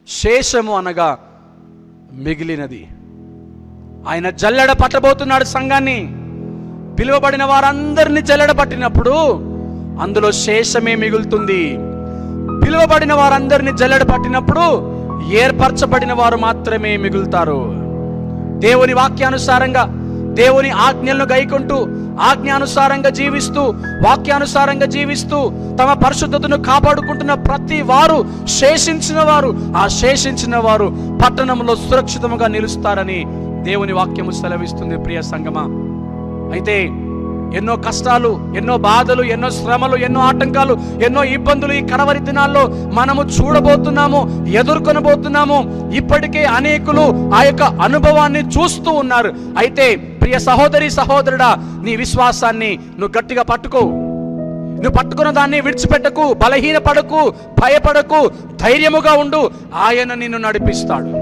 శేషము అనగా మిగిలినది. ఆయన జల్లెడ పట్టబోతున్నాడు సంఘాన్ని. పిలువబడిన వారందరినీ జల్లెడ పట్టినప్పుడు అందులో శేషమే మిగులుతుంది. పిలువబడిన వారందరినీ జల్లెడ పట్టినప్పుడు ఏర్పరచబడిన వారు మాత్రమే మిగులుతారు. దేవుని వాక్యానుసారంగా, దేవుని ఆజ్ఞలను గైకొంటూ, ఆజ్ఞానుసారంగా జీవిస్తూ, వాక్యానుసారంగా జీవిస్తూ తమ పరిశుద్ధతను కాపాడుకుంటున్న ప్రతి వారు ఆ శేషించిన వారు పట్టణంలో సురక్షితముగా నిలుస్తారని దేవుని వాక్యము సెలవిస్తుంది. ప్రియ సంగమా, అయితే ఎన్నో కష్టాలు, ఎన్నో బాధలు, ఎన్నో శ్రమలు, ఎన్నో ఆటంకాలు, ఎన్నో ఇబ్బందులు ఈ కడవరి దినాల్లో మనము చూడబోతున్నాము, ఎదుర్కొనబోతున్నాము. ఇప్పటికే అనేకులు ఆ యొక్క అనుభవాన్ని చూస్తూ ఉన్నారు. అయితే ప్రియ సహోదరి, సహోదరుడా, నీ విశ్వాసాన్ని నువ్వు గట్టిగా పట్టుకో. నువ్వు పట్టుకున్న దాన్ని విడిచిపెట్టకు, బలహీనపడకు, భయపడకు, ధైర్యముగా ఉండు. ఆయన నిన్ను నడిపిస్తాడు.